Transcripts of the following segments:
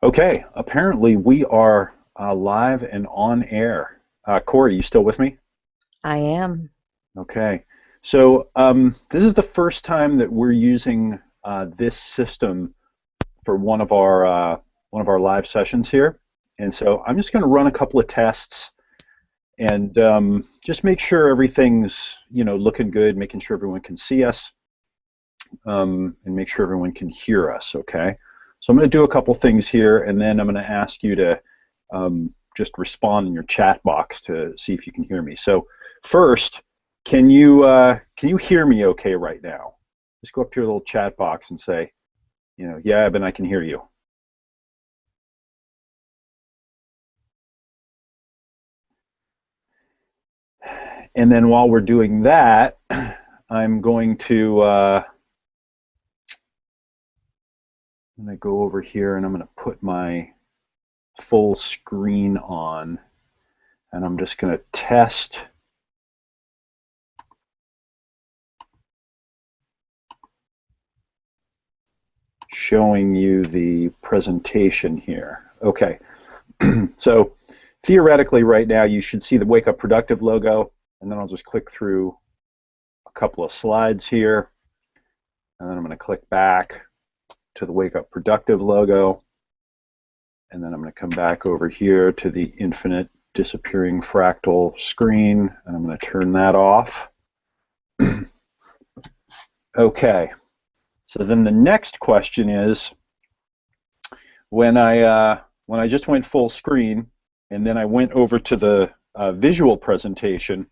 Okay, apparently we are live and on air. Corey, you still with me? I am. Okay, so this is the first time that we're using this system for one of our live sessions here, and so I'm just going to run a couple of tests and just make sure everything's looking good, making sure everyone can see us, and make sure everyone can hear us. Okay, so I'm going to do a couple things here, and then I'm going to ask you to just respond in your chat box to see if you can hear me. So first, can you hear me okay right now? Just go up to your little chat box and say, yeah, Ben, I can hear you. And then while we're doing that, I'm going to go over here and I'm going to put my full screen on, and I'm just going to test showing you the presentation here. Okay, so theoretically right now you should see the Wake Up Productive logo, and then I'll just click through a couple of slides here, and then I'm going to click back to the Wake Up Productive logo, and then I'm going to come back over here to the infinite disappearing fractal screen, and I'm going to turn that off. Okay, so then the next question is, when I just went full screen and then I went over to the visual presentation,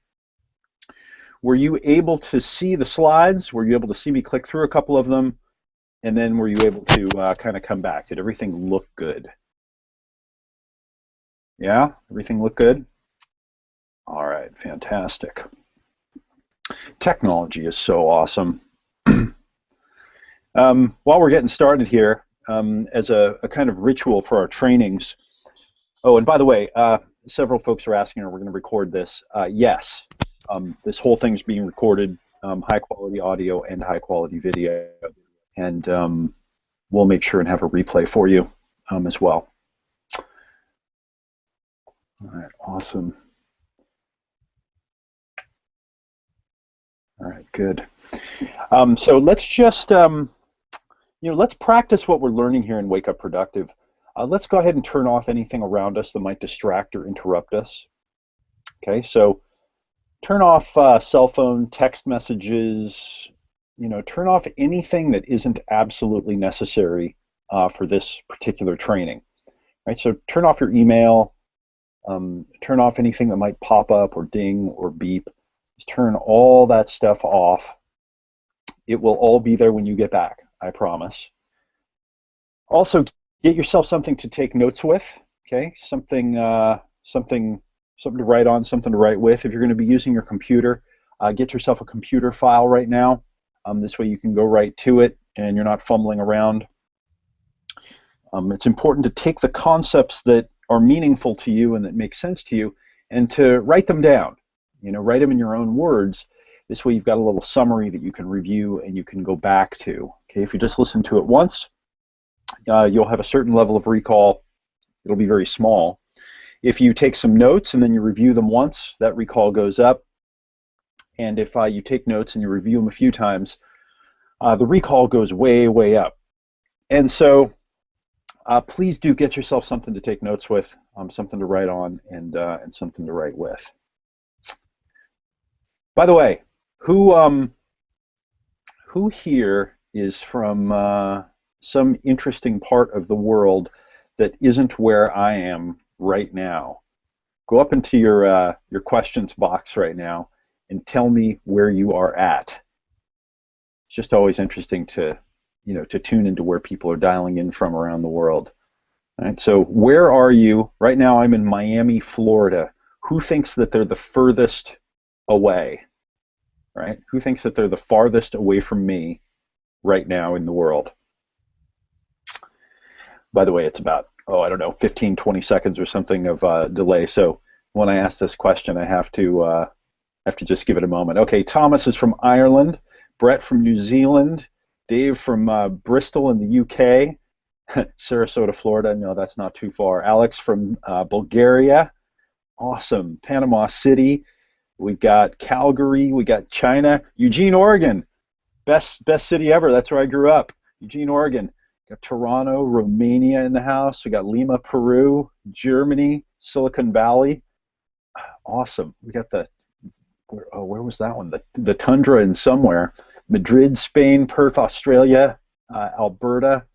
were you able to see the slides? Were you able to see me click through a couple of them? And then were you able to kind of come back? Did everything look good? Yeah, everything look good? All right, fantastic. Technology is so awesome. While we're getting started here, as a kind of ritual for our trainings. Oh, and by the way, several folks are asking, are we going to record this? Yes. This whole thing's being recorded, high quality audio and high quality video. And we'll make sure and have a replay for you as well. All right, awesome. All right, good. So let's just, let's practice what we're learning here in Wake Up Productive. Let's go ahead and turn off anything around us that might distract or interrupt us. Okay, so turn off cell phone, text messages, turn off anything that isn't absolutely necessary for this particular training. Right, so turn off your email, turn off anything that might pop up or ding or beep. Just turn all that stuff off. It will all be there when you get back, I promise. Also, get yourself something to take notes with, okay? Something to write on, something to write with. If you're going to be using your computer, get yourself a computer file right now. This way you can go right to it and you're not fumbling around. It's important to take the concepts that are meaningful to you and that make sense to you and to write them down. Write them in your own words. This way you've got a little summary that you can review and you can go back to. Okay, if you just listen to it once, you'll have a certain level of recall. It'll be very small. If you take some notes and then you review them once, that recall goes up. And if you take notes and you review them a few times, the recall goes way, way up. And so please do get yourself something to take notes with, something to write on, and something to write with. By the way, who here is from some interesting part of the world that isn't where I am right now? Go up into your questions box right now and tell me where you are at. It's just always interesting to to tune into where people are dialing in from around the world. All right, so where are you? Right now I'm in Miami, Florida. Who thinks that they're the furthest away? Right? Who thinks that they're the farthest away from me right now in the world? By the way, it's about, I don't know, 15, 20 seconds or something of delay. So when I ask this question, I have to just give it a moment. Okay, Thomas is from Ireland, Brett from New Zealand, Dave from Bristol in the UK, Sarasota, Florida. No, that's not too far. Alex from Bulgaria. Awesome. Panama City. We got Calgary. We got China. Eugene, Oregon. Best city ever. That's where I grew up. Eugene, Oregon. Got Toronto, Romania in the house. We got Lima, Peru, Germany, Silicon Valley. Awesome. We got where was that one? The tundra in somewhere. Madrid, Spain, Perth, Australia, Alberta,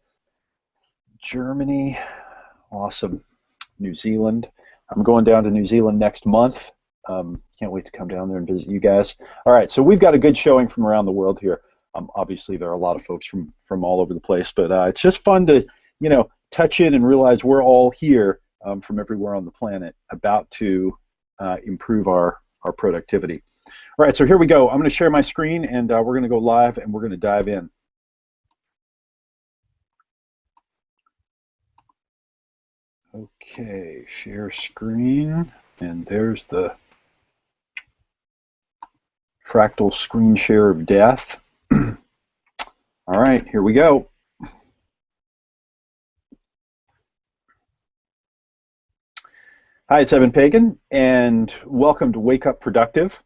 Germany. Awesome. New Zealand. I'm going down to New Zealand next month. Can't wait to come down there and visit you guys. All right, so we've got a good showing from around the world here. Obviously, there are a lot of folks from all over the place, but it's just fun to, touch in and realize we're all here from everywhere on the planet about to improve our productivity. All right, so here we go. I'm going to share my screen, and we're going to go live, and we're going to dive in. Okay, share screen, and there's the fractal screen share of death. All right, here we go. Hi, it's Evan Pagan, and welcome to Wake Up Productive.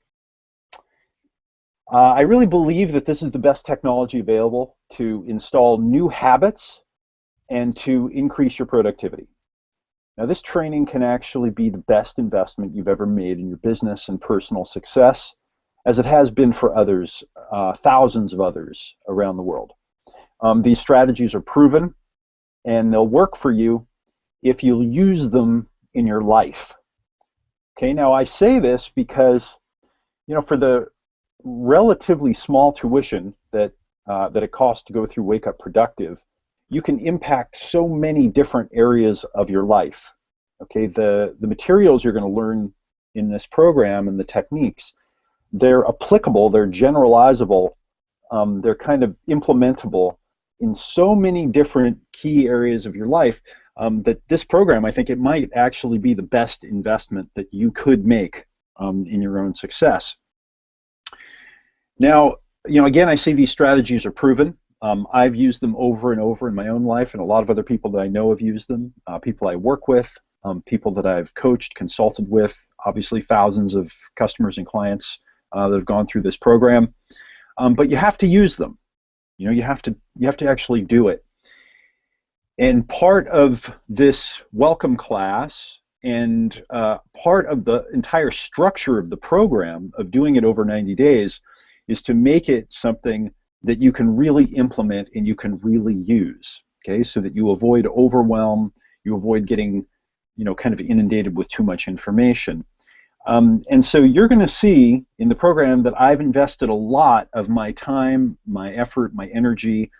I really believe that this is the best technology available to install new habits and to increase your productivity. Now, this training can actually be the best investment you've ever made in your business and personal success, as it has been for others, thousands of others around the world. These strategies are proven, and they'll work for you if you'll use them in your life. Okay, now I say this because, for the relatively small tuition that it costs to go through Wake Up Productive, you can impact so many different areas of your life. Okay, the materials you're going to learn in this program and the techniques, they're applicable, they're generalizable, they're kind of implementable in so many different key areas of your life that this program, I think it might actually be the best investment that you could make in your own success. Now, again, I say these strategies are proven. I've used them over and over in my own life, and a lot of other people that I know have used them, people I work with, people that I've coached, consulted with, obviously thousands of customers and clients that have gone through this program. But you have to use them. You have to actually do it. And part of this welcome class and part of the entire structure of the program of doing it over 90 days is to make it something that you can really implement and you can really use, okay, so that you avoid overwhelm, you avoid getting, kind of inundated with too much information. And so you're going to see in the program that I've invested a lot of my time, my effort, my energy,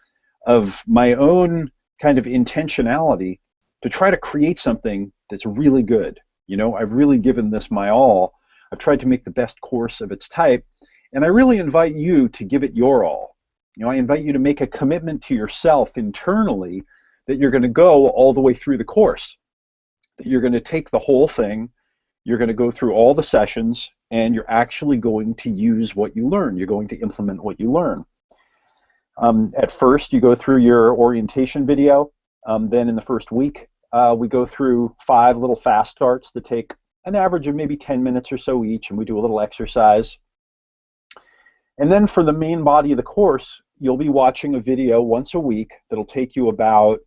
of my own kind of intentionality to try to create something that's really good. I've really given this my all. I've tried to make the best course of its type, and I really invite you to give it your all. I invite you to make a commitment to yourself internally that you're going to go all the way through the course, that you're going to take the whole thing, you're going to go through all the sessions, and you're actually going to use what you learn. You're going to implement what you learn. At first, you go through your orientation video. Then in the first week, we go through 5 little fast starts that take an average of maybe 10 minutes or so each, and we do a little exercise. And then for the main body of the course, you'll be watching a video once a week that'll take you about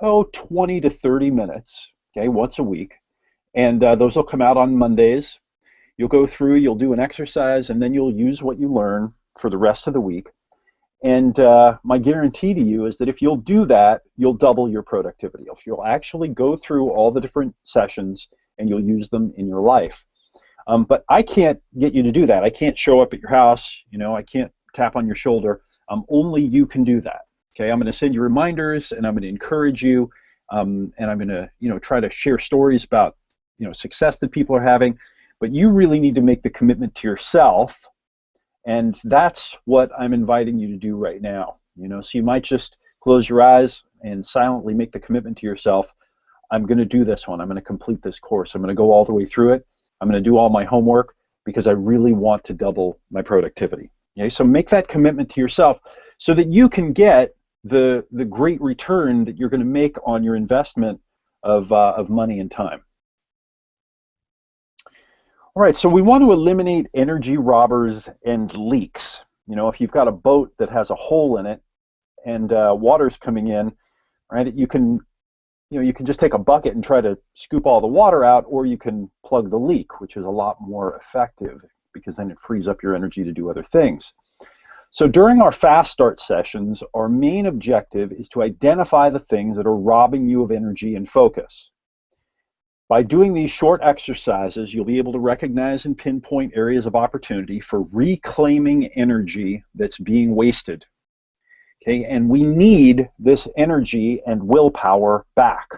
20 to 30 minutes, okay, once a week. And those will come out on Mondays. You'll go through, you'll do an exercise, and then you'll use what you learn for the rest of the week. And my guarantee to you is that if you'll do that, you'll double your productivity. If you'll actually go through all the different sessions and you'll use them in your life. But I can't get you to do that. I can't show up at your house. I can't tap on your shoulder. Only you can do that. Okay, I'm going to send you reminders, and I'm going to encourage you, and I'm going to, try to share stories about, success that people are having. But you really need to make the commitment to yourself, and that's what I'm inviting you to do right now. So you might just close your eyes and silently make the commitment to yourself. I'm going to do this one. I'm going to complete this course. I'm going to go all the way through it. I'm going to do all my homework because I really want to double my productivity. Okay, so make that commitment to yourself so that you can get the great return that you're going to make on your investment of money and time. All right, so we want to eliminate energy robbers and leaks. You know, if you've got a boat that has a hole in it and water's coming in, right, you can just take a bucket and try to scoop all the water out, or you can plug the leak, which is a lot more effective because then it frees up your energy to do other things. So during our fast start sessions, our main objective is to identify the things that are robbing you of energy and focus. By doing these short exercises, you'll be able to recognize and pinpoint areas of opportunity for reclaiming energy that's being wasted. Okay, and we need this energy and willpower back.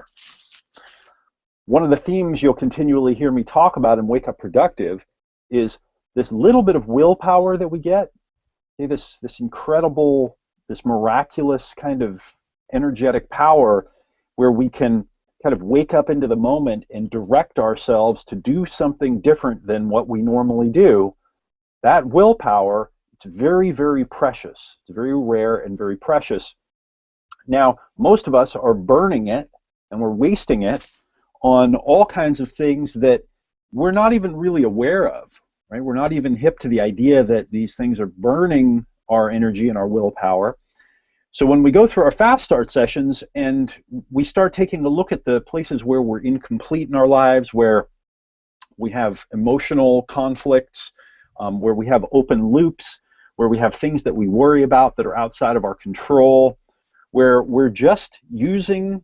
One of the themes you'll continually hear me talk about in Wake Up Productive is this little bit of willpower that we get, okay, this incredible, this miraculous kind of energetic power where we can kind of wake up into the moment and direct ourselves to do something different than what we normally do. That willpower, it's very, very precious. It's very rare and very precious. Now, most of us are burning it and we're wasting it on all kinds of things that we're not even really aware of, right? We're not even hip to the idea that these things are burning our energy and our willpower. So when we go through our fast start sessions and we start taking a look at the places where we're incomplete in our lives, where we have emotional conflicts, where we have open loops, where we have things that we worry about that are outside of our control, where we're just using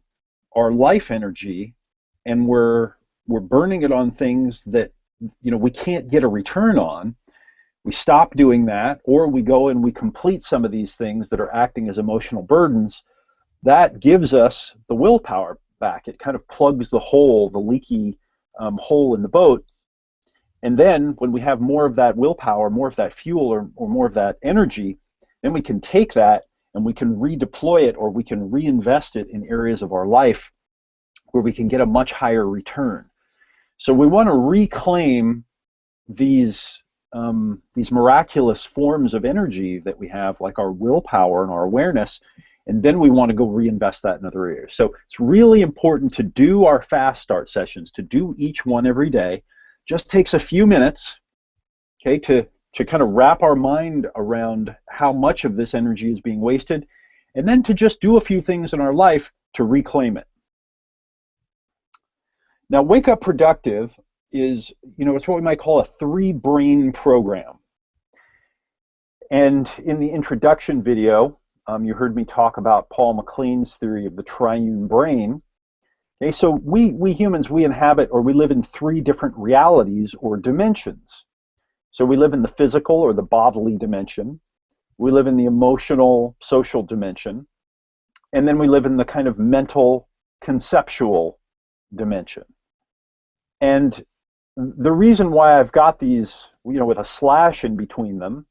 our life energy and we're burning it on things that, you know, we can't get a return on. We stop doing that, or we go and we complete some of these things that are acting as emotional burdens. That gives us the willpower back. It kind of plugs the hole, the leaky hole in the boat. And then when we have more of that willpower, more of that fuel, or more of that energy, then we can take that and we can redeploy it, or we can reinvest it in areas of our life where we can get a much higher return. So we want to reclaim these miraculous forms of energy that we have, like our willpower and our awareness, and then we want to go reinvest that in other areas. So it's really important to do our fast start sessions, to do each one every day. Just takes a few minutes, okay, to kind of wrap our mind around how much of this energy is being wasted, and then to just do a few things in our life to reclaim it. Now, Wake Up Productive is, you know, it's what we might call a 3-brain program. And in the introduction video, you heard me talk about Paul MacLean's theory of the triune brain. Okay, so we humans, we inhabit, or we live in 3 different realities or dimensions. So we live in the physical or the bodily dimension, we live in the emotional, social dimension, and then we live in the kind of mental, conceptual dimension. And the reason why I've got these, you know, with a slash in between them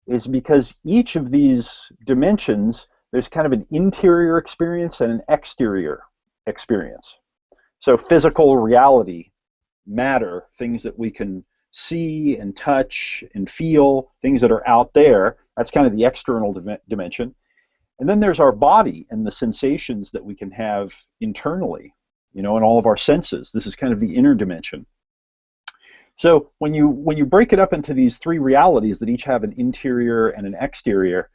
is because each of these dimensions, there's kind of an interior experience and an exterior experience. So physical reality, matter, things that we can see and touch and feel, things that are out there, that's kind of the external dimension. And then there's our body and the sensations that we can have internally, you know, and all of our senses. This is kind of the inner dimension. So when you break it up into these 3 realities that each have an interior and an exterior,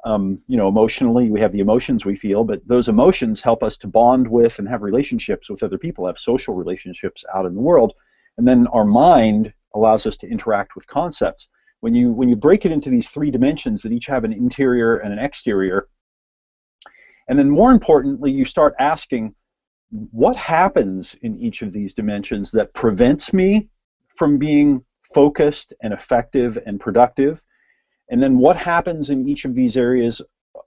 you know, emotionally we have the emotions we feel, but those emotions help us to bond with and have relationships with other people, have social relationships out in the world. And then our mind allows us to interact with concepts. When you break it into these 3 dimensions that each have an interior and an exterior, and then more importantly, you start asking, what happens in each of these dimensions that prevents me from being focused and effective and productive? And then what happens in each of these areas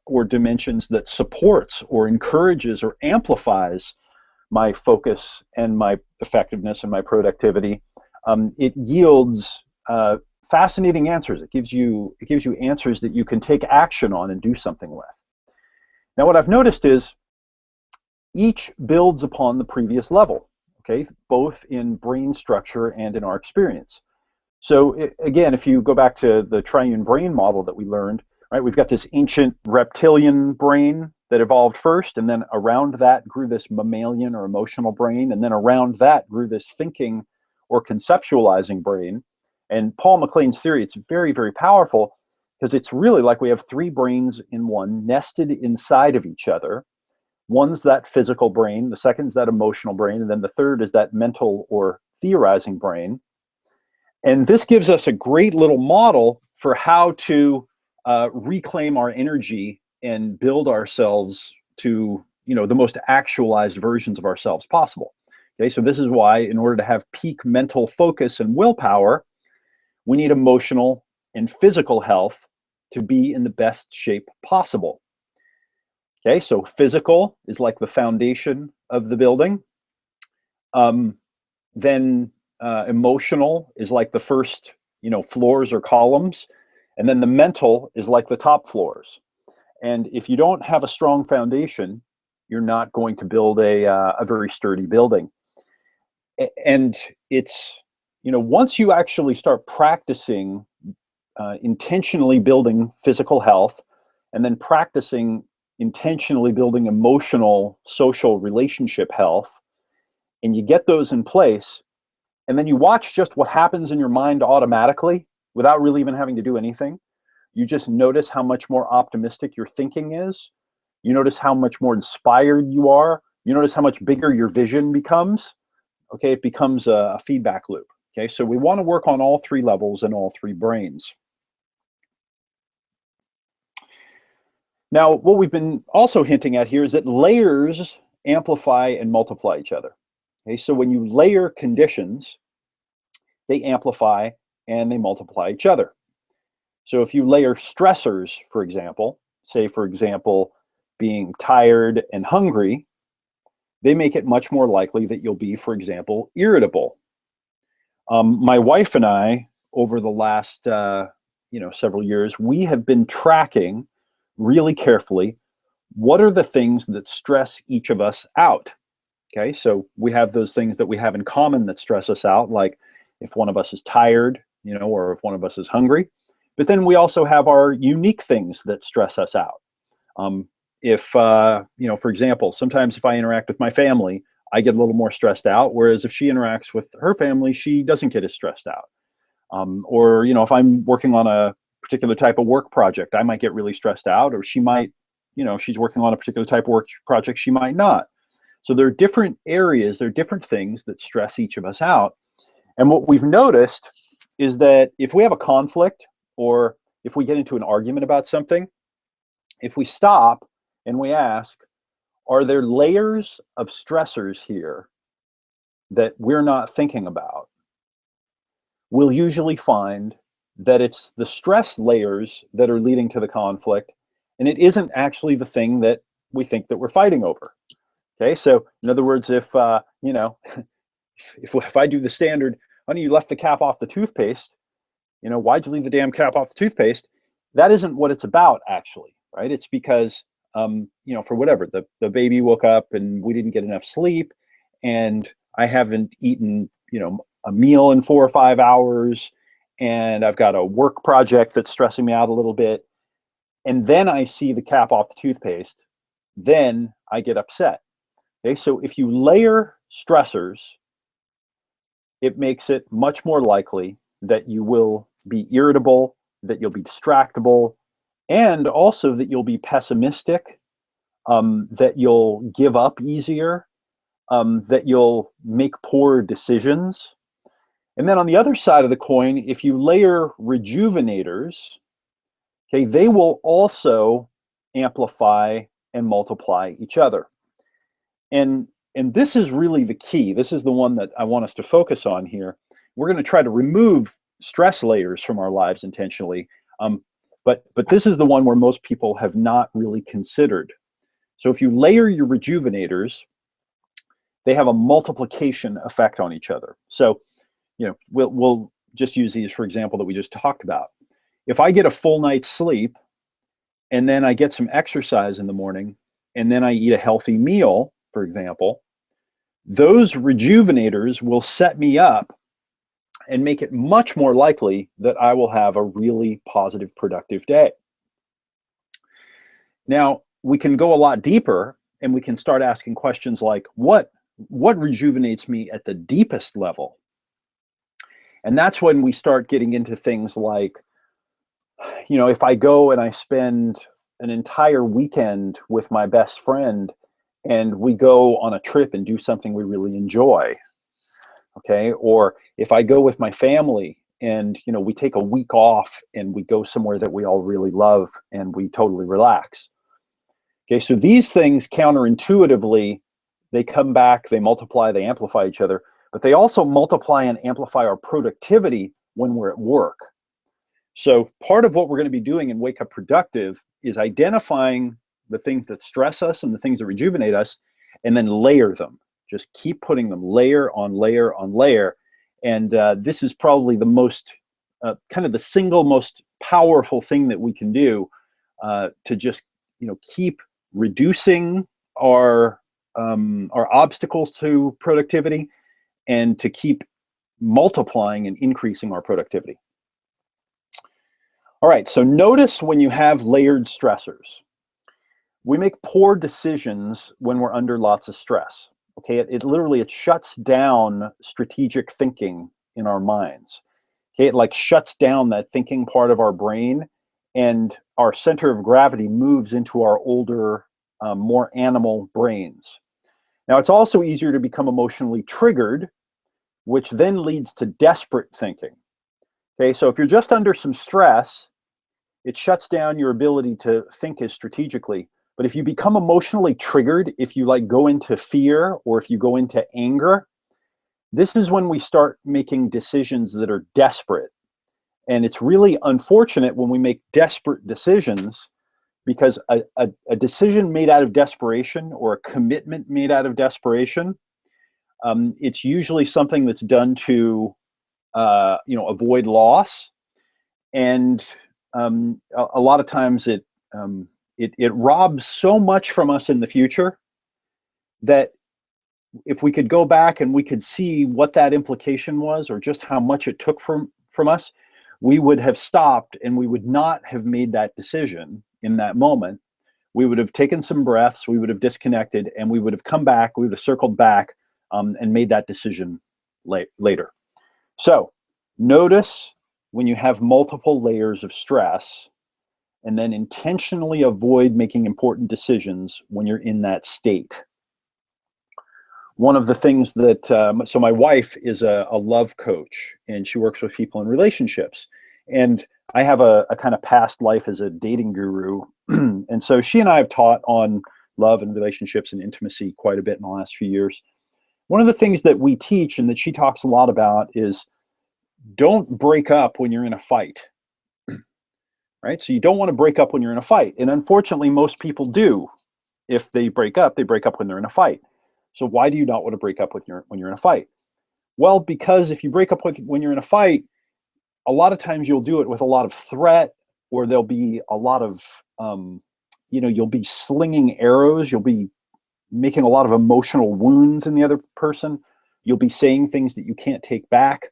or dimensions that supports or encourages or amplifies my focus and my effectiveness and my productivity? It yields fascinating answers. It gives you answers that you can take action on and do something with. Now, what I've noticed is each builds upon the previous level, okay, both in brain structure and in our experience. So again, if you go back to the triune brain model that we learned, right? We've got this ancient reptilian brain that evolved first, and then around that grew this mammalian or emotional brain, and then around that grew this thinking or conceptualizing brain. And Paul MacLean's theory, it's very, very powerful because it's really like we have three brains in one, nested inside of each other. One's that physical brain, the second's that emotional brain, and then the third is that mental or theorizing brain. And this gives us a great little model for how to reclaim our energy and build ourselves to, the most actualized versions of ourselves possible. Okay, so this is why, in order to have peak mental focus and willpower, we need emotional and physical health to be in the best shape possible. Okay, so physical is like the foundation of the building. Then emotional is like the first, floors or columns. And then the mental is like the top floors. And if you don't have a strong foundation, you're not going to build a very sturdy building. And it's, once you actually start practicing intentionally building physical health, and then practicing intentionally building emotional, social relationship health, and you get those in place, and then you watch just what happens in your mind automatically without really even having to do anything. You just notice how much more optimistic your thinking is. You notice how much more inspired you are. You notice how much bigger your vision becomes. Okay, it becomes a feedback loop. Okay, so we want to work on all three levels and all three brains. Now, what we've been also hinting at here is that layers amplify and multiply each other. Okay, so when you layer conditions, they amplify and they multiply each other. So if you layer stressors, for example, say, for example, being tired and hungry, they make it much more likely that you'll be, for example, irritable. My wife and I, over the last several years, we have been tracking really carefully what are the things that stress each of us out. Okay, so we have those things that we have in common that stress us out, like if one of us is tired, or if one of us is hungry. But then we also have our unique things that stress us out. For example, sometimes if I interact with my family, I get a little more stressed out, whereas if she interacts with her family, she doesn't get as stressed out. Or if I'm working on a particular type of work project, I might get really stressed out, or she might, if she's working on a particular type of work project, she might not. So there are different areas, there are different things that stress each of us out. And what we've noticed is that if we have a conflict, or if we get into an argument about something, if we stop and we ask, are there layers of stressors here that we're not thinking about? We'll usually find that it's the stress layers that are leading to the conflict, and it isn't actually the thing that we think that we're fighting over. Okay, so in other words, if if I do the standard, honey, you left the cap off the toothpaste, why'd you leave the damn cap off the toothpaste? That isn't what it's about, actually, right? It's because for whatever, the baby woke up and we didn't get enough sleep, and I haven't eaten a meal in 4 or 5 hours, and I've got a work project that's stressing me out a little bit, and then I see the cap off the toothpaste, then I get upset. Okay, so if you layer stressors, it makes it much more likely that you will be irritable, that you'll be distractible, and also that you'll be pessimistic, that you'll give up easier, that you'll make poor decisions. And then on the other side of the coin, if you layer rejuvenators, okay, they will also amplify and multiply each other. And this is really the key. This is the one that I want us to focus on here. We're going to try to remove stress layers from our lives intentionally. But this is the one where most people have not really considered. So if you layer your rejuvenators, they have a multiplication effect on each other. So, we'll just use these for example that we just talked about. If I get a full night's sleep, and then I get some exercise in the morning, and then I eat a healthy meal, for example, those rejuvenators will set me up and make it much more likely that I will have a really positive, productive day. Now, we can go a lot deeper and we can start asking questions like, what rejuvenates me at the deepest level? And that's when we start getting into things like, if I go and I spend an entire weekend with my best friend and we go on a trip and do something we really enjoy, okay? Or if I go with my family and, we take a week off and we go somewhere that we all really love and we totally relax. Okay, so these things counterintuitively, they come back, they multiply, they amplify each other, but they also multiply and amplify our productivity when we're at work. So part of what we're going to be doing in Wake Up Productive is identifying the things that stress us and the things that rejuvenate us, and then layer them. Just keep putting them layer on layer on layer. And this is probably the most, kind of the single most powerful thing that we can do to just, keep reducing our obstacles to productivity and to keep multiplying and increasing our productivity. All right, so notice when you have layered stressors. We make poor decisions when we're under lots of stress. Okay, it literally shuts down strategic thinking in our minds. Okay, it like shuts down that thinking part of our brain, and our center of gravity moves into our older, more animal brains. Now, it's also easier to become emotionally triggered, which then leads to desperate thinking. Okay, so if you're just under some stress, it shuts down your ability to think as strategically. But if you become emotionally triggered, if you like go into fear or if you go into anger, this is when we start making decisions that are desperate. And it's really unfortunate when we make desperate decisions, because a decision made out of desperation or a commitment made out of desperation, it's usually something that's done to avoid loss. And a lot of times it robs so much from us in the future that if we could go back and we could see what that implication was or just how much it took from us, we would have stopped and we would not have made that decision in that moment. We would have taken some breaths, we would have disconnected, and we would have come back, we would have circled back and made that decision later. So notice when you have multiple layers of stress, and then intentionally avoid making important decisions when you're in that state. One of the things that, so my wife is a love coach, and she works with people in relationships. And I have a kind of past life as a dating guru. And so she and I have taught on love and relationships and intimacy quite a bit in the last few years. One of the things that we teach and that she talks a lot about is don't break up when you're in a fight. Right? So you don't want to break up when you're in a fight. And unfortunately, most people do. If they break up when they're in a fight. So why do you not want to break up when you're in a fight? Well, because if you break up when you're in a fight, a lot of times you'll do it with a lot of threat, or there'll be a lot of, you'll be slinging arrows. You'll be making a lot of emotional wounds in the other person. You'll be saying things that you can't take back,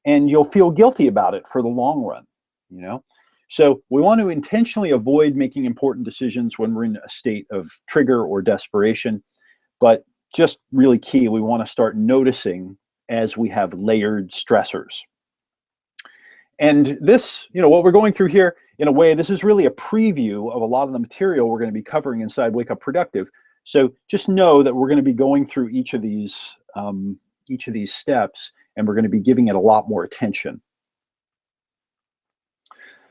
and you'll feel guilty about it for the long run, So we want to intentionally avoid making important decisions when we're in a state of trigger or desperation. But just really key, we want to start noticing as we have layered stressors. And this, what we're going through here, in a way, this is really a preview of a lot of the material we're going to be covering inside Wake Up Productive. So just know that we're going to be going through each of these steps, and we're going to be giving it a lot more attention.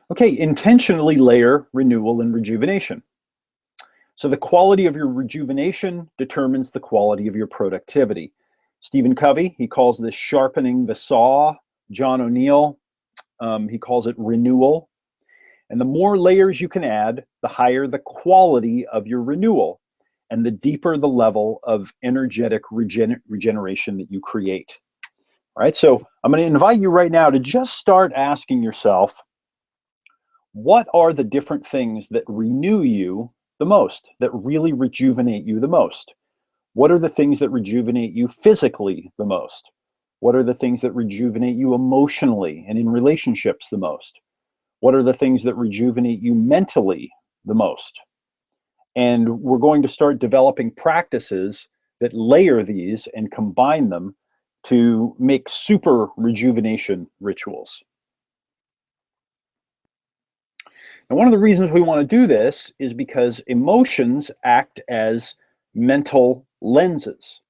Okay, intentionally layer renewal and rejuvenation. So the quality of your rejuvenation determines the quality of your productivity. Stephen Covey, he calls this sharpening the saw. John O'Neill, he calls it renewal. And the more layers you can add, the higher the quality of your renewal, and the deeper the level of energetic regeneration that you create. All right, so I'm going to invite you right now to just start asking yourself, what are the different things that renew you the most, that really rejuvenate you the most? What are the things that rejuvenate you physically the most? What are the things that rejuvenate you emotionally and in relationships the most? What are the things that rejuvenate you mentally the most? And we're going to start developing practices that layer these and combine them to make super rejuvenation rituals. And one of the reasons we want to do this is because emotions act as mental lenses.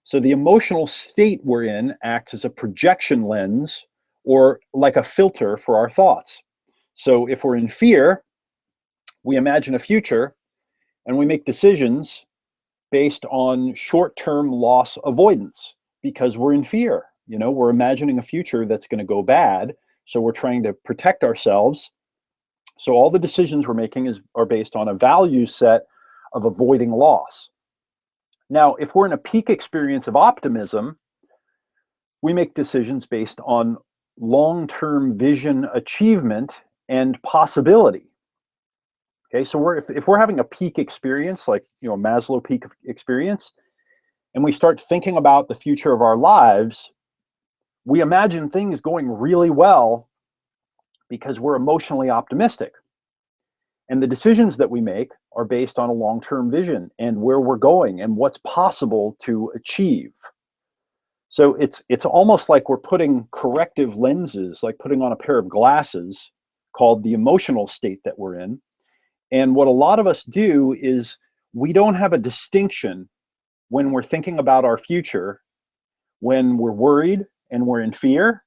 So the emotional state we're in acts as a projection lens or like a filter for our thoughts. So if we're in fear, we imagine a future and we make decisions based on short-term loss avoidance because we're in fear. You know, we're imagining a future that's going to go bad. So we're trying to protect ourselves. So all the decisions we're making are based on a value set of avoiding loss. Now, if we're in a peak experience of optimism, we make decisions based on long-term vision, achievement, and possibility. Okay, so if we're having a peak experience, like, you know, Maslow peak experience, and we start thinking about the future of our lives, we imagine things going really well because we're emotionally optimistic. And the decisions that we make are based on a long-term vision and where we're going and what's possible to achieve. So it's almost like we're putting corrective lenses, like putting on a pair of glasses called the emotional state that we're in. And what a lot of us do is we don't have a distinction when we're thinking about our future, when we're worried and we're in fear,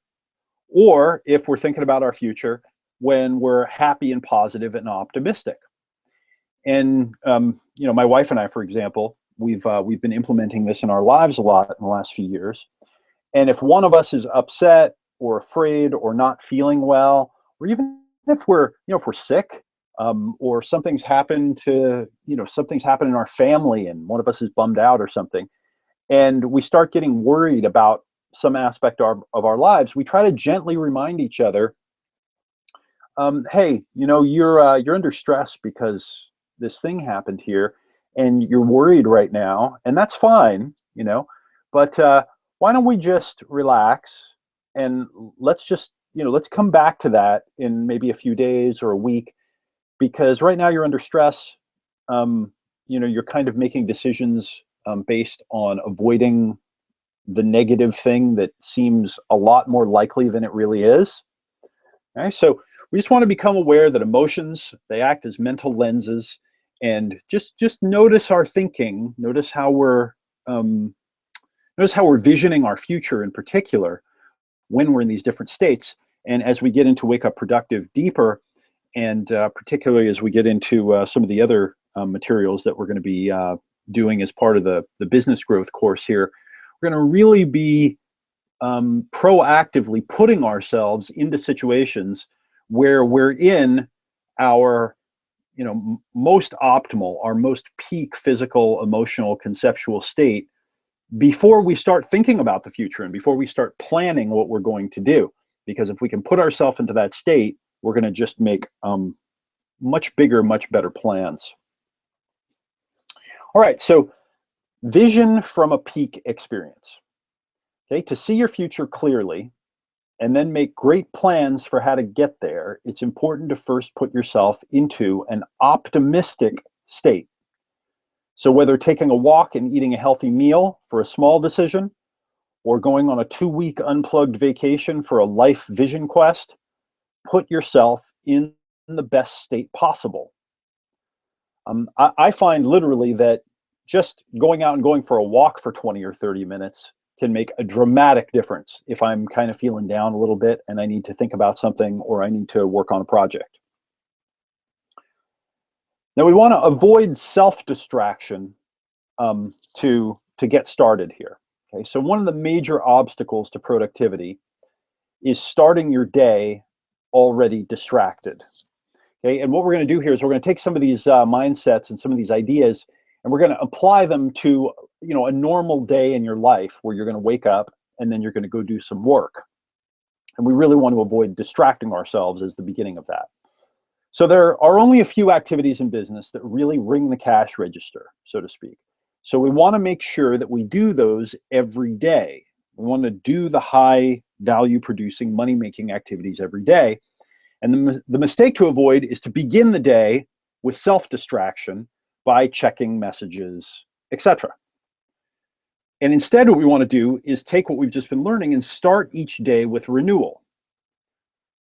or if we're thinking about our future when we're happy and positive and optimistic. And you know, my wife and I, for example, we've been implementing this in our lives a lot in the last few years. And if one of us is upset or afraid or not feeling well, or even if we're, you know, if we're sick, or something's happened in our family and one of us is bummed out or something, and we start getting worried about some aspect of our lives, we try to gently remind each other, hey, you know, you're under stress because this thing happened here, and you're worried right now, and that's fine, you know, but why don't we just relax and let's come back to that in maybe a few days or a week, because right now you're under stress. You know, you're kind of making decisions based on avoiding the negative thing that seems a lot more likely than it really is. Okay, so we just want to become aware that emotions, they act as mental lenses, and just notice our thinking, notice how we're visioning our future in particular when we're in these different states. And as we get into Wake Up Productive deeper, and particularly as we get into some of the other materials that we're going to be doing as part of the business growth course here, we're going to really be proactively putting ourselves into situations where we're in our, you know, most optimal, our most peak physical, emotional, conceptual state before we start thinking about the future and before we start planning what we're going to do. Because if we can put ourselves into that state, we're going to just make much bigger, much better plans. All right, so vision from a peak experience. Okay, to see your future clearly and then make great plans for how to get there, it's important to first put yourself into an optimistic state. So whether taking a walk and eating a healthy meal for a small decision, or going on a 2-week unplugged vacation for a life vision quest, put yourself in the best state possible. I find literally that just going out and going for a walk for 20 or 30 minutes can make a dramatic difference if I'm kind of feeling down a little bit and I need to think about something or I need to work on a project. Now we want to avoid self-distraction to get started here. Okay, so one of the major obstacles to productivity is starting your day already distracted. Okay, and what we're going to do here is we're going to take some of these mindsets and some of these ideas, and we're going to apply them to, you know, a normal day in your life where you're going to wake up and then you're going to go do some work. And we really want to avoid distracting ourselves as the beginning of that. So there are only a few activities in business that really ring the cash register, so to speak. So we want to make sure that we do those every day. We want to do the high value producing money making activities every day. And the mistake to avoid is to begin the day with self-distraction by checking messages, etc. And instead, what we want to do is take what we've just been learning and start each day with renewal.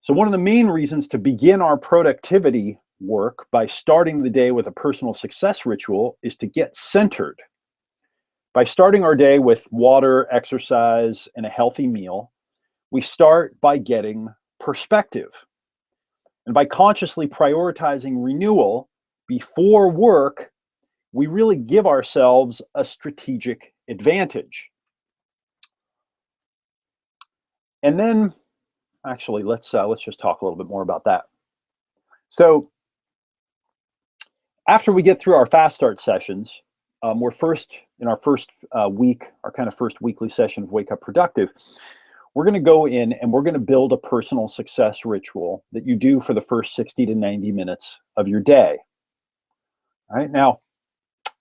So one of the main reasons to begin our productivity work by starting the day with a personal success ritual is to get centered. By starting our day with water, exercise, and a healthy meal, we start by getting perspective. And by consciously prioritizing renewal before work, we really give ourselves a strategic advantage. And then, actually, let's just talk a little bit more about that. So, after we get through our fast start sessions, we're first in our first week, our kind of first weekly session of Wake Up Productive. We're going to go in and we're going to build a personal success ritual that you do for the first 60 to 90 minutes of your day. All right. Now,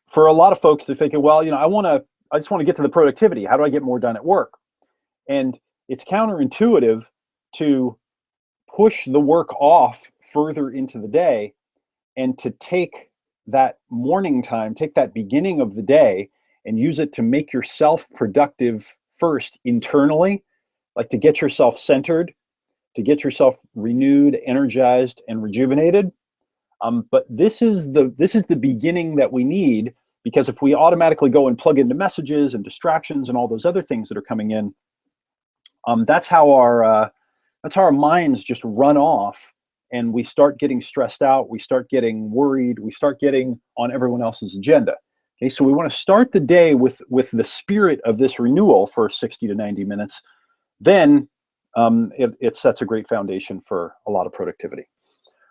for a lot of folks, they're thinking, well, I just want to get to the productivity. How do I get more done at work? And it's counterintuitive to push the work off further into the day and to take that morning time, take that beginning of the day and use it to make yourself productive first internally, like to get yourself centered, to get yourself renewed, energized, and rejuvenated. But this is the beginning that we need, because if we automatically go and plug into messages and distractions and all those other things that are coming in, that's how our minds just run off, and we start getting stressed out, we start getting worried, we start getting on everyone else's agenda. Okay, so we want to start the day with the spirit of this renewal for 60 to 90 minutes. Then it sets a great foundation for a lot of productivity.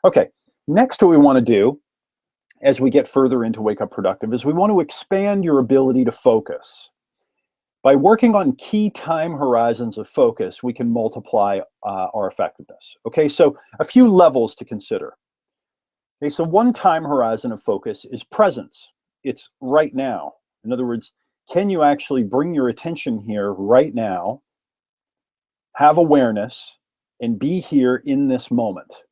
Okay, next what we want to do as we get further into Wake Up Productive is we want to expand your ability to focus. By working on key time horizons of focus, we can multiply our effectiveness. Okay, so a few levels to consider. Okay, so one time horizon of focus is presence. It's right now. In other words, can you actually bring your attention here right now, have awareness, and be here in this moment?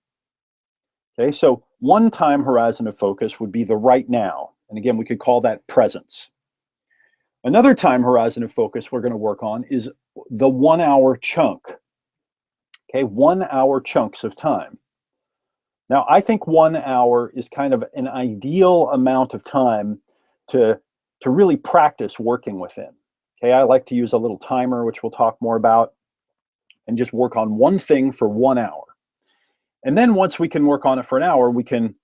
Okay, so one time horizon of focus would be the right now. And again, we could call that presence. Another time horizon of focus we're going to work on is the 1 hour chunk. Okay, 1 hour chunks of time. Now, I think 1 hour is kind of an ideal amount of time to really practice working within. Okay, I like to use a little timer, which we'll talk more about, and just work on one thing for 1 hour. And then once we can work on it for an hour, we can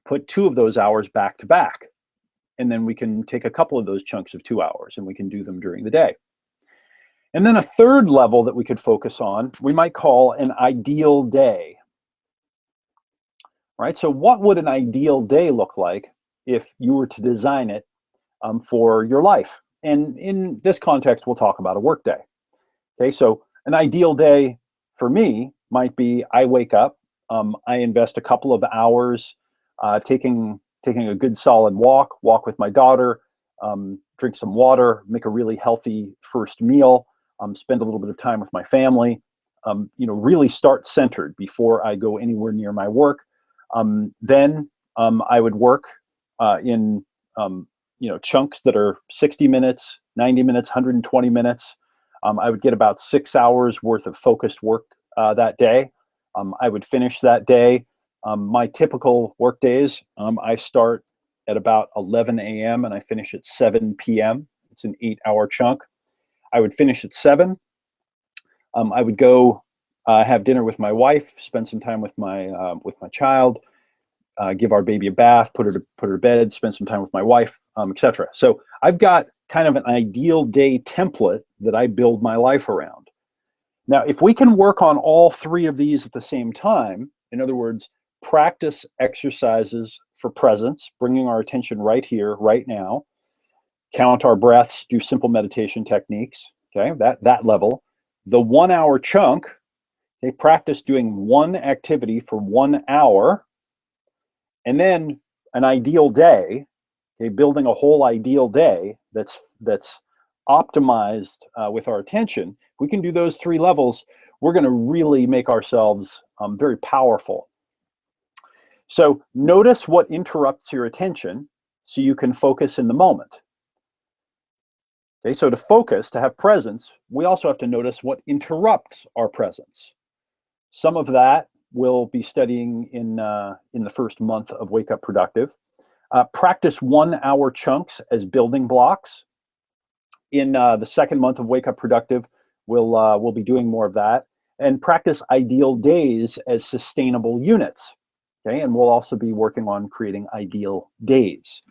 put 2 of those hours back to back. And then we can take a couple of those chunks of 2 hours and we can do them during the day. And then a third level that we could focus on, we might call an ideal day. Right? So what would an ideal day look like if you were to design it for your life? And in this context, we'll talk about a work day. Okay, so an ideal day for me might be I wake up, I invest a couple of hours taking a good solid walk with my daughter, drink some water, make a really healthy first meal, spend a little bit of time with my family, really start centered before I go anywhere near my work. Then I would work in chunks that are 60 minutes, 90 minutes, 120 minutes. I would get about 6 hours worth of focused work that day. I would finish that day. My typical work days, I start at about 11 a.m. and I finish at 7 p.m. It's an 8 hour chunk. I would finish at 7. I would go have dinner with my wife, spend some time with my child, give our baby a bath, put her to bed, spend some time with my wife, etc. So I've got kind of an ideal day template that I build my life around. Now, if we can work on all 3 of these at the same time, in other words, practice exercises for presence, bringing our attention right here, right now, count our breaths, do simple meditation techniques, okay, that level. The 1 hour chunk, okay, practice doing one activity for 1 hour, and then an ideal day, okay, building a whole ideal day that's optimized with our attention. If we can do those 3 levels, we're going to really make ourselves very powerful. So notice what interrupts your attention so you can focus in the moment. Okay, so to focus, to have presence, we also have to notice what interrupts our presence. Some of that we'll be studying in the first month of Wake Up Productive. Practice 1 hour chunks as building blocks. In the second month of Wake Up Productive, we'll be doing more of that. And practice ideal days as sustainable units. Okay, and we'll also be working on creating ideal days.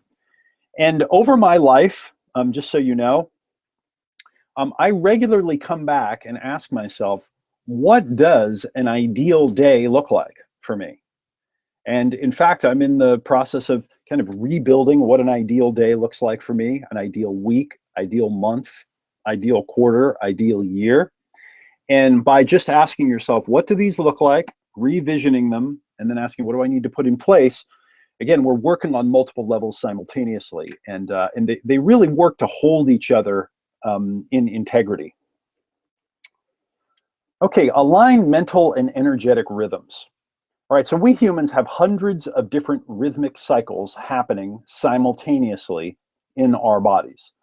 And over my life, just so you know, I regularly come back and ask myself, what does an ideal day look like for me? And in fact, I'm in the process of kind of rebuilding what an ideal day looks like for me, an ideal week, ideal month, ideal quarter, ideal year. And by just asking yourself, what do these look like, revisioning them, and then asking, what do I need to put in place? Again, we're working on multiple levels simultaneously, and they really work to hold each other in integrity. Okay, align mental and energetic rhythms. All right, so we humans have hundreds of different rhythmic cycles happening simultaneously in our bodies.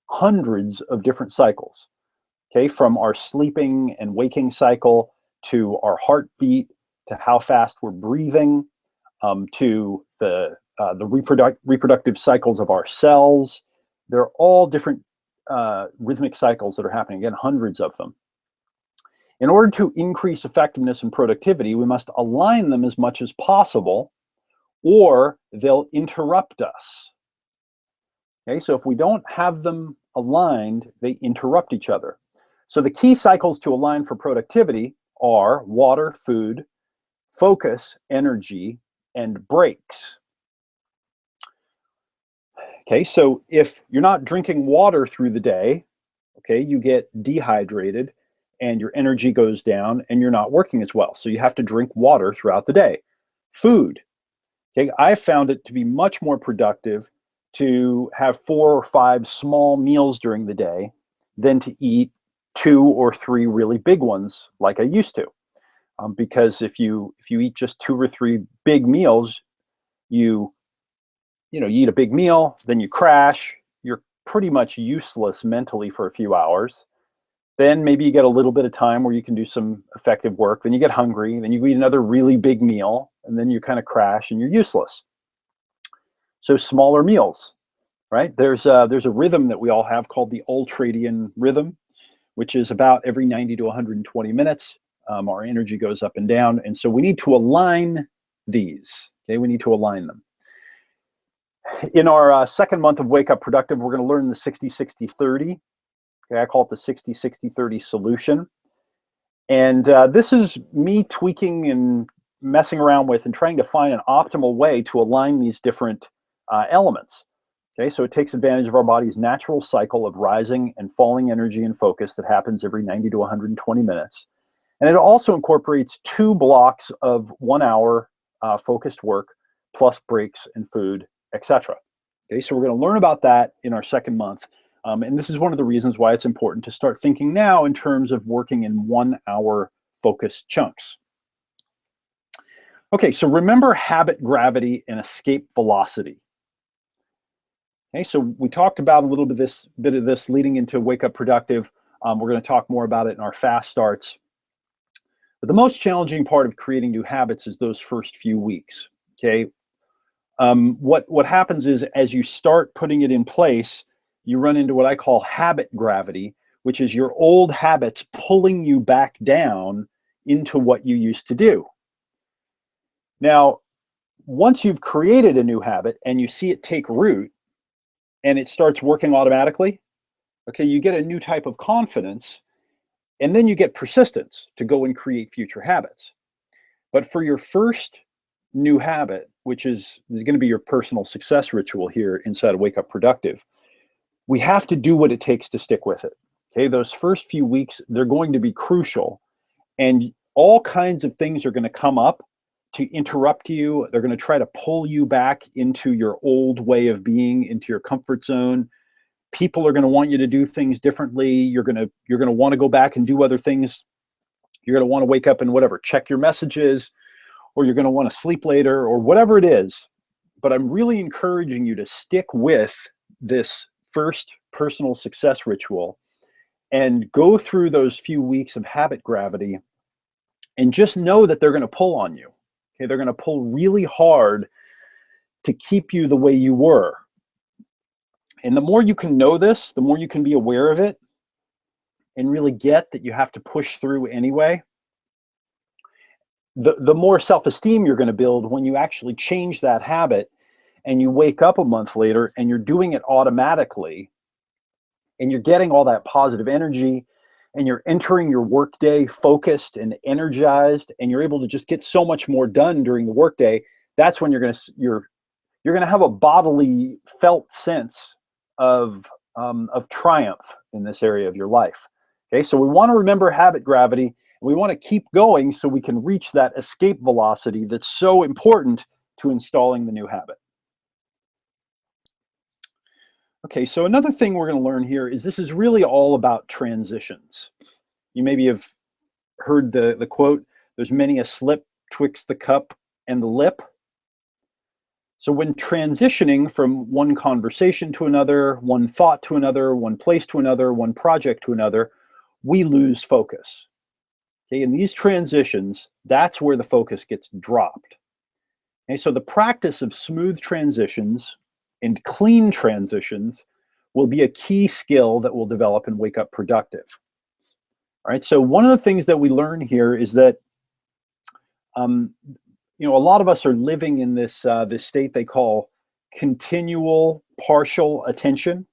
Hundreds of different cycles, okay, from our sleeping and waking cycle to our heartbeat, to how fast we're breathing, to the reproductive cycles of our cells. They're all different rhythmic cycles that are happening, again, hundreds of them. In order to increase effectiveness and productivity, we must align them as much as possible, or they'll interrupt us. Okay, so if we don't have them aligned, they interrupt each other. So the key cycles to align for productivity are water, food, focus, energy, and breaks. Okay, so if you're not drinking water through the day, okay, you get dehydrated and your energy goes down and you're not working as well. So you have to drink water throughout the day. Food, okay, I found it to be much more productive to have 4 or 5 small meals during the day than to eat 2 or 3 really big ones like I used to. Because if you eat just 2 or 3 big meals, you eat a big meal, then you crash, you're pretty much useless mentally for a few hours. Then maybe you get a little bit of time where you can do some effective work. Then you get hungry. Then you eat another really big meal, and then you kind of crash and you're useless. So smaller meals, right? There's a rhythm that we all have called the ultradian rhythm, which is about every 90 to 120 minutes. Our energy goes up and down, and so we need to align these. Okay, we need to align them. In our second month of Wake Up Productive, we're going to learn the 60-60-30. Okay, I call it the 60-60-30 solution. And this is me tweaking and messing around with and trying to find an optimal way to align these different elements. Okay, so it takes advantage of our body's natural cycle of rising and falling energy and focus that happens every 90 to 120 minutes. And it also incorporates 2 blocks of 1 hour focused work, plus breaks and food, etc. Okay, so we're going to learn about that in our second month. And this is one of the reasons why it's important to start thinking now in terms of working in 1 hour focused chunks. Okay, so remember habit gravity and escape velocity. Okay, so we talked about a little bit of this leading into Wake Up Productive. We're going to talk more about it in our fast starts. But the most challenging part of creating new habits is those first few weeks. Okay, what happens is as you start putting it in place, you run into what I call habit gravity, which is your old habits pulling you back down into what you used to do. Now, once you've created a new habit and you see it take root and it starts working automatically, okay, you get a new type of confidence, and then you get persistence to go and create future habits. But for your first new habit, which is going to be your personal success ritual here inside of Wake Up Productive, we have to do what it takes to stick with it. Okay, those first few weeks, they're going to be crucial, and all kinds of things are going to come up to interrupt you. They're going to try to pull you back into your old way of being, into your comfort zone. People are going to want you to do things differently. You're going to want to go back and do other things. You're going to want to wake up and check your messages, or you're going to want to sleep later, or whatever it is. but I'm really encouraging you to stick with this first personal success ritual and go through those few weeks of habit gravity and just know that they're going to pull on you. Okay, they're going to pull really hard to keep you the way you were. And the more you can know this, the more you can be aware of it and really get that you have to push through anyway, the more self-esteem you're going to build when you actually change that habit and you wake up a month later and you're doing it automatically and you're getting all that positive energy and you're entering your workday focused and energized and you're able to just get so much more done during the workday. That's when you're going to have a bodily felt sense of triumph in this area of your life. Okay, so we want to remember habit gravity. We want to keep going so we can reach that escape velocity that's so important to installing the new habit. Okay, so another thing we're going to learn here is this is really all about transitions. You maybe have heard the quote, there's many a slip twixt the cup and the lip. So when transitioning from one conversation to another, one thought to another, one place to another, one project to another, we lose focus. Okay, in these transitions, that's where the focus gets dropped. Okay, so the practice of smooth transitions and clean transitions will be a key skill that will develop and wake up productive. All right, so one of the things that we learn here is that a lot of us are living in this state they call continual partial attention,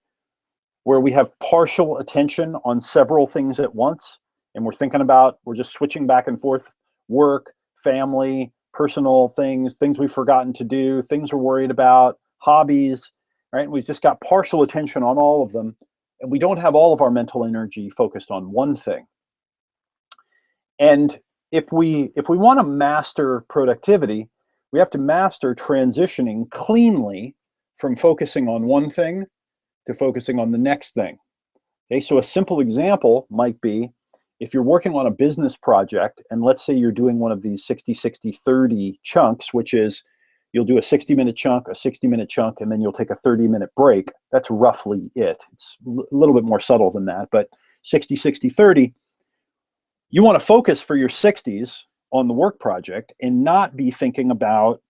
where we have partial attention on several things at once. And we're just switching back and forth, work, family, personal things we've forgotten to do, things we're worried about, hobbies, right? And we've just got partial attention on all of them. And we don't have all of our mental energy focused on one thing. And if we want to master productivity, we have to master transitioning cleanly from focusing on one thing to focusing on the next thing. Okay, so a simple example might be if you're working on a business project, and let's say you're doing one of these 60-60-30 chunks, which is you'll do a 60-minute chunk, a 60-minute chunk, and then you'll take a 30-minute break. That's roughly it. It's a little bit more subtle than that, but 60-60-30, you want to focus for your 60s on the work project and not be thinking about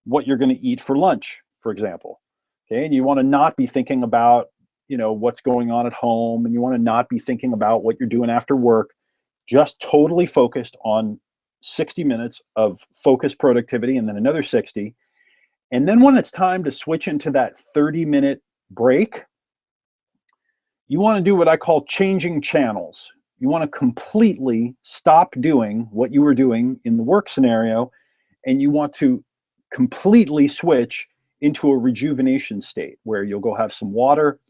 what you're going to eat for lunch, for example. Okay, and you want to not be thinking about what's going on at home, and you want to not be thinking about what you're doing after work. Just totally focused on 60 minutes of focused productivity and then another 60. And then when it's time to switch into that 30-minute break, you want to do what I call changing channels. You want to completely stop doing what you were doing in the work scenario, and you want to completely switch into a rejuvenation state where you'll go have some water,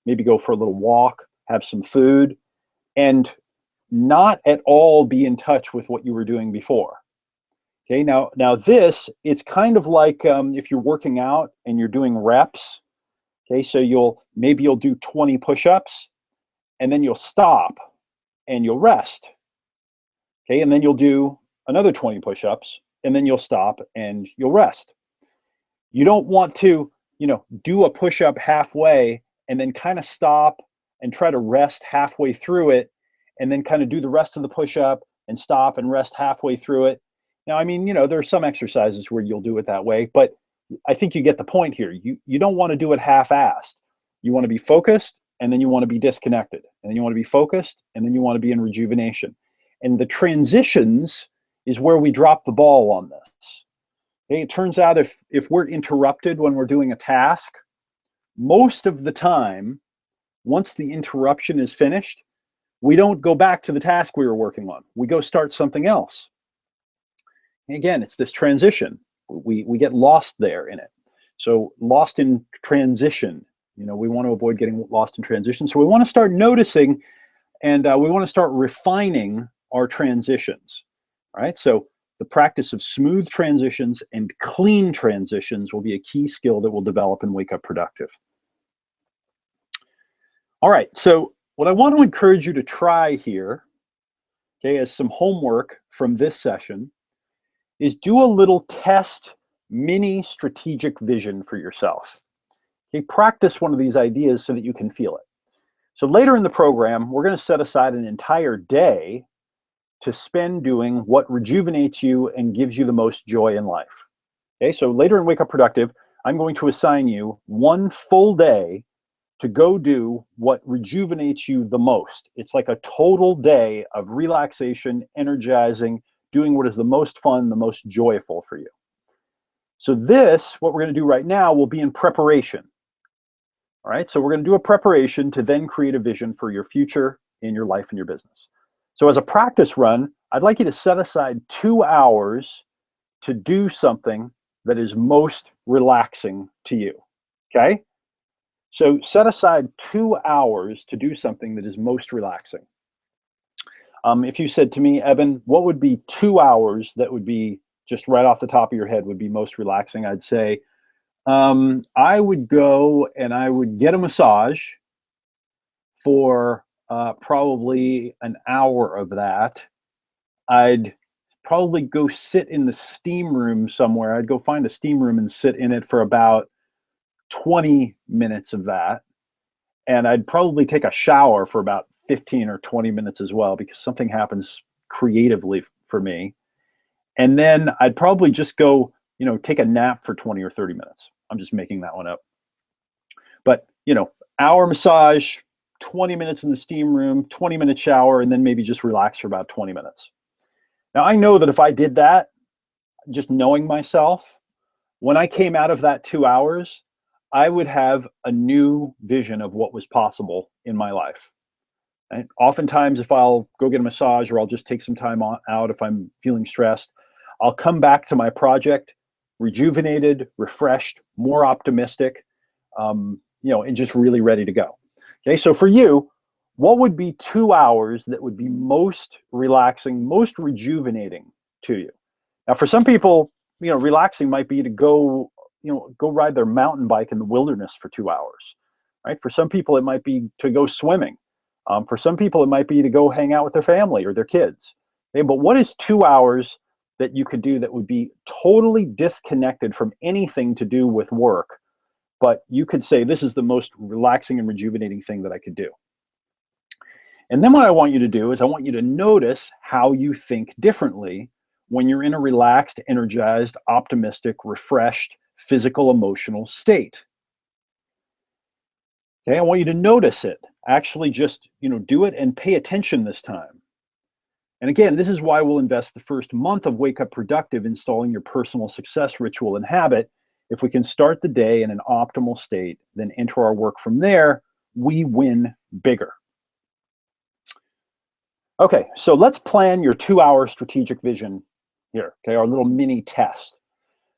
maybe go for a little walk, have some food, and not at all be in touch with what you were doing before. Okay, now it's kind of like if you're working out and you're doing reps. Okay, so you'll do 20 push-ups, and then you'll stop and you'll rest. Okay, and then you'll do another 20 push-ups, and then you'll stop and you'll rest. You don't want to, do a push-up halfway and then kind of stop and try to rest halfway through it, and then kind of do the rest of the push-up and stop and rest halfway through it. Now, there are some exercises where you'll do it that way, but I think you get the point here. You don't want to do it half-assed. You want to be focused, and then you want to be disconnected. And then you want to be focused, and then you want to be in rejuvenation. And the transitions is where we drop the ball on this. Okay, it turns out if we're interrupted when we're doing a task, most of the time, once the interruption is finished, we don't go back to the task we were working on. We go start something else. And again, it's this transition. We get lost there in it. So lost in transition. We want to avoid getting lost in transition. So we want to start noticing, and we want to start refining our transitions. All right. So the practice of smooth transitions and clean transitions will be a key skill that will develop and wake up productive. All right. So what I want to encourage you to try here, okay, as some homework from this session, is do a little test mini strategic vision for yourself. Okay, practice one of these ideas so that you can feel it. So later in the program, we're going to set aside an entire day to spend doing what rejuvenates you and gives you the most joy in life. Okay, so later in Wake Up Productive, I'm going to assign you one full day to go do what rejuvenates you the most. It's like a total day of relaxation, energizing, doing what is the most fun, the most joyful for you. So this, what we're going to do right now, will be in preparation. All right, so we're going to do a preparation to then create a vision for your future in your life and your business. So as a practice run, I'd like you to set aside 2 hours to do something that is most relaxing to you, okay? So set aside 2 hours to do something that is most relaxing. If you said to me, Eben, what would be 2 hours that would be just right off the top of your head would be most relaxing? I'd say I would go and I would get a massage for probably an hour of that. I'd probably go sit in the steam room somewhere. I'd go find a steam room and sit in it for about 20 minutes of that. And I'd probably take a shower for about 15 or 20 minutes as well, because something happens creatively for me. And then I'd probably just go, take a nap for 20 or 30 minutes. I'm just making that one up. But, hour massage, 20 minutes in the steam room, 20-minute shower, and then maybe just relax for about 20 minutes. Now, I know that if I did that, just knowing myself, when I came out of that 2 hours, I would have a new vision of what was possible in my life. And oftentimes, if I'll go get a massage or I'll just take some time out if I'm feeling stressed, I'll come back to my project rejuvenated, refreshed, more optimistic, and just really ready to go. Okay, so for you, what would be 2 hours that would be most relaxing, most rejuvenating to you? Now, for some people, relaxing might be to go ride their mountain bike in the wilderness for 2 hours, right? For some people, it might be to go swimming. For some people, it might be to go hang out with their family or their kids. Okay, but what is 2 hours that you could do that would be totally disconnected from anything to do with work, but you could say, this is the most relaxing and rejuvenating thing that I could do? And then what I want you to do is I want you to notice how you think differently when you're in a relaxed, energized, optimistic, refreshed, physical, emotional state. Okay, I want you to notice it. Actually just, do it and pay attention this time. And again, this is why we'll invest the first month of Wake Up Productive installing your personal success ritual and habit. If we can start the day in an optimal state, then enter our work from there, we win bigger. Okay, so let's plan your 2-hour strategic vision here, okay, our little mini test.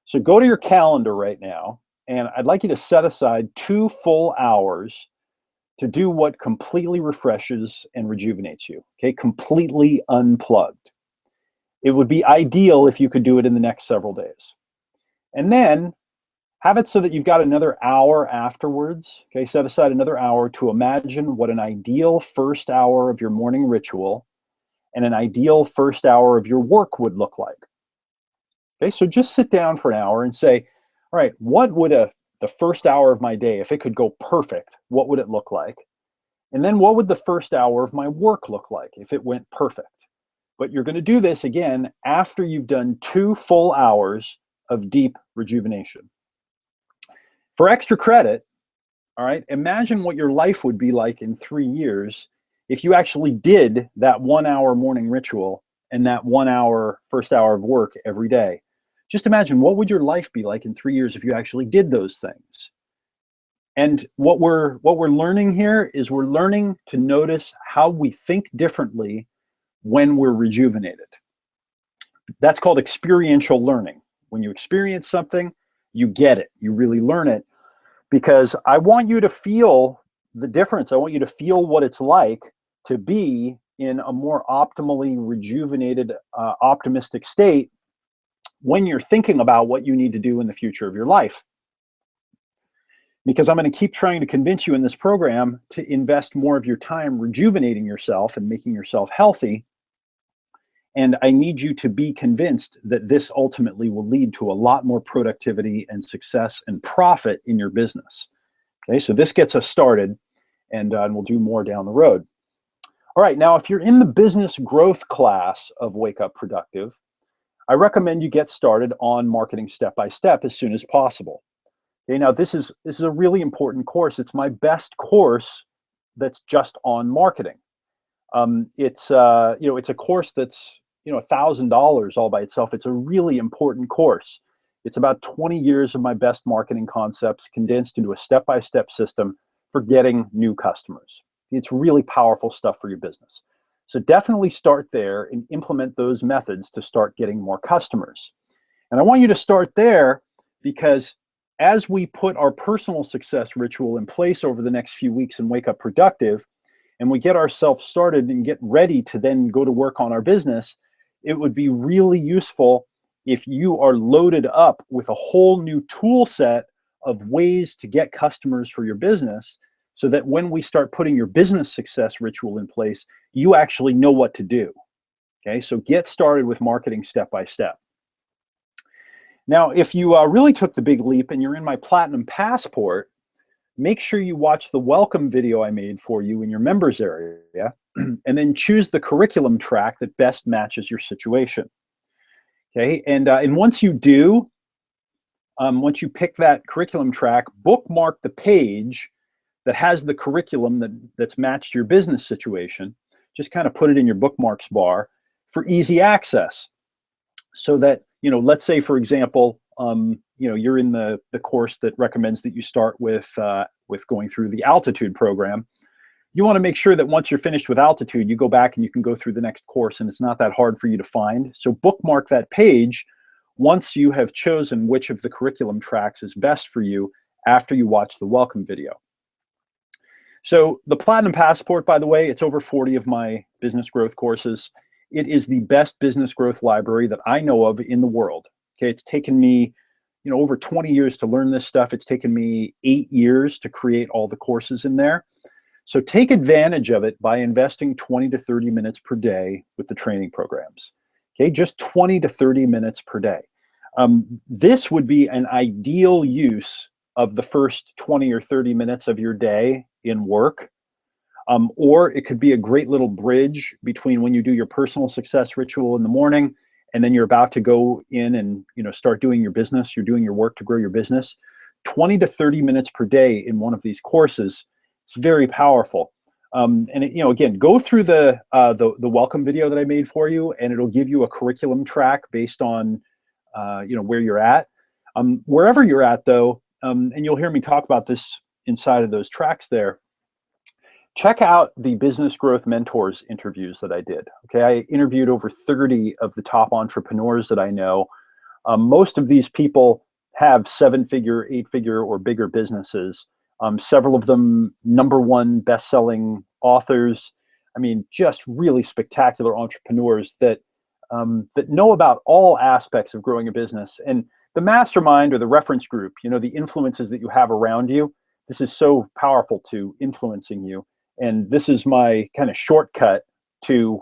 So go to your calendar right now, and I'd like you to set aside 2 full hours to do what completely refreshes and rejuvenates you, okay, completely unplugged. It would be ideal if you could do it in the next several days. And then have it so that you've got another hour afterwards, okay, set aside another hour to imagine what an ideal first hour of your morning ritual and an ideal first hour of your work would look like. Okay, so just sit down for an hour and say, all right, what would the first hour of my day, if it could go perfect, what would it look like? And then what would the first hour of my work look like if it went perfect? But you're going to do this again after you've done 2 full hours of deep rejuvenation. For extra credit, all right, imagine what your life would be like in 3 years if you actually did that 1 hour morning ritual and that 1 hour first hour of work every day. Just imagine, what would your life be like in 3 years if you actually did those things? And what we're learning here is we're learning to notice how we think differently when we're rejuvenated. That's called experiential learning. When you experience something, you get it, you really learn it, because I want you to feel the difference. I want you to feel what it's like to be in a more optimally rejuvenated, optimistic state when you're thinking about what you need to do in the future of your life. Because I'm going to keep trying to convince you in this program to invest more of your time rejuvenating yourself and making yourself healthy. And I need you to be convinced that this ultimately will lead to a lot more productivity and success and profit in your business. Okay, so this gets us started, and we'll do more down the road. All right, now if you're in the business growth class of Wake Up Productive, I recommend you get started on marketing step by step as soon as possible. Okay, now this is a really important course. It's my best course that's just on marketing. It's a course that's $1,000 all by itself. It's a really important course. It's about 20 years of my best marketing concepts condensed into a step-by-step system for getting new customers. It's really powerful stuff for your business. So definitely start there and implement those methods to start getting more customers. And I want you to start there because as we put our personal success ritual in place over the next few weeks and Wake Up Productive, and we get ourselves started and get ready to then go to work on our business, it would be really useful if you are loaded up with a whole new tool set of ways to get customers for your business, so that when we start putting your business success ritual in place, you actually know what to do. Okay, so get started with marketing step by step. Now, if you really took the big leap and you're in my Platinum Passport, make sure you watch the welcome video I made for you in your members area, and then choose the curriculum track that best matches your situation. Okay, and once you do, once you pick that curriculum track, bookmark the page that has the curriculum that's matched your business situation. Just kind of put it in your bookmarks bar for easy access, so that, let's say, for example, you're in the course that recommends that you start with going through the Altitude program. You want to make sure that once you're finished with Altitude, you go back and you can go through the next course, and it's not that hard for you to find. So bookmark that page once you have chosen which of the curriculum tracks is best for you after you watch the welcome video. So the Platinum Passport, by the way, it's over 40 of my business growth courses. It is the best business growth library that I know of in the world. Okay, it's taken me over 20 years to learn this stuff. It's taken me 8 years to create all the courses in there. So take advantage of it by investing 20 to 30 minutes per day with the training programs. Okay, just 20 to 30 minutes per day. This would be an ideal use of the first 20 or 30 minutes of your day in work. Or it could be a great little bridge between when you do your personal success ritual in the morning and then you're about to go in and start doing your business. You're doing your work to grow your business. 20 to 30 minutes per day in one of these courses. It's very powerful. Again, go through the welcome video that I made for you, and it'll give you a curriculum track based on where you're at. Wherever you're at, though, and you'll hear me talk about this inside of those tracks there. Check out the Business Growth Mentors interviews that I did. Okay, I interviewed over 30 of the top entrepreneurs that I know. Most of these people have 7-figure, 8-figure, or bigger businesses. Several of them #1 best-selling authors. I mean, just really spectacular entrepreneurs that know about all aspects of growing a business. And the mastermind or the reference group, the influences that you have around you, this is so powerful to influencing you. And this is my kind of shortcut to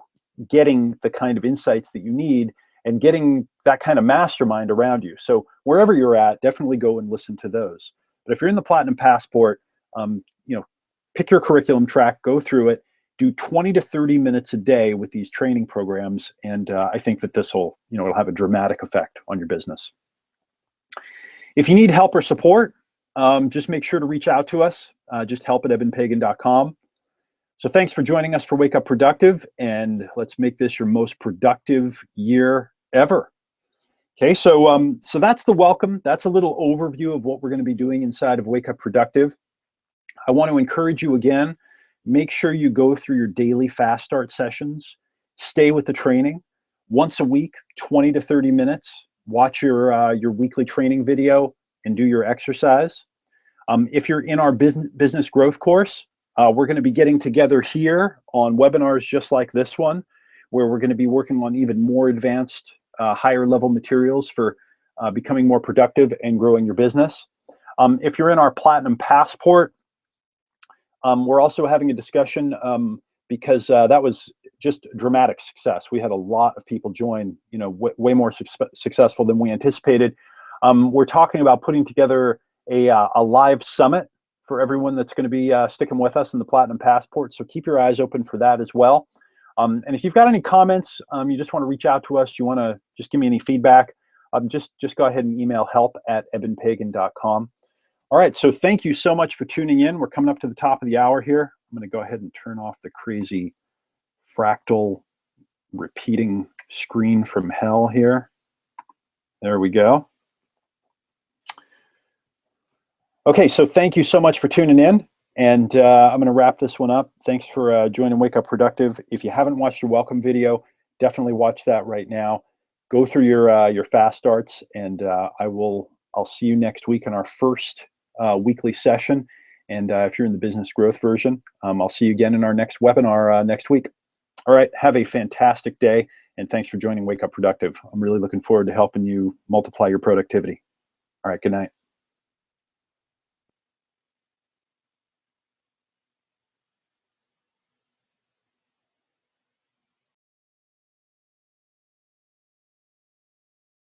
getting the kind of insights that you need and getting that kind of mastermind around you. So wherever you're at, definitely go and listen to those. But if you're in the Platinum Passport, pick your curriculum track, go through it, do 20 to 30 minutes a day with these training programs, and I think that this will, it'll have a dramatic effect on your business. If you need help or support, just make sure to reach out to us. Just help@ebenpagan.com. So thanks for joining us for Wake Up Productive, and let's make this your most productive year ever. Okay, so that's the welcome. That's a little overview of what we're going to be doing inside of Wake Up Productive. I want to encourage you again, make sure you go through your daily fast start sessions, stay with the training once a week, 20 to 30 minutes, watch your weekly training video and do your exercise. If you're in our business growth course, we're going to be getting together here on webinars just like this one, where we're going to be working on even more advanced, higher level materials for becoming more productive and growing your business. If you're in our Platinum Passport, we're also having a discussion because that was just dramatic success. We had a lot of people join, you know, way more successful than we anticipated. We're talking about putting together a live summit for everyone that's going to be sticking with us in the Platinum Passport. So keep your eyes open for that as well. And if you've got any comments, you just want to reach out to us, you want to just give me any feedback, just go ahead and email help@ebenpagan.com. All right, so thank you so much for tuning in. We're coming up to the top of the hour here. I'm going to go ahead and turn off the crazy fractal repeating screen from hell here. There we go. Okay, so thank you so much for tuning in, and I'm going to wrap this one up. Thanks for joining Wake Up Productive. If you haven't watched your welcome video, definitely watch that right now. Go through your fast starts, and I'll see you next week in our first weekly session. And if you're in the business growth version, I'll see you again in our next webinar next week. All right, have a fantastic day, and thanks for joining Wake Up Productive. I'm really looking forward to helping you multiply your productivity. All right, good night.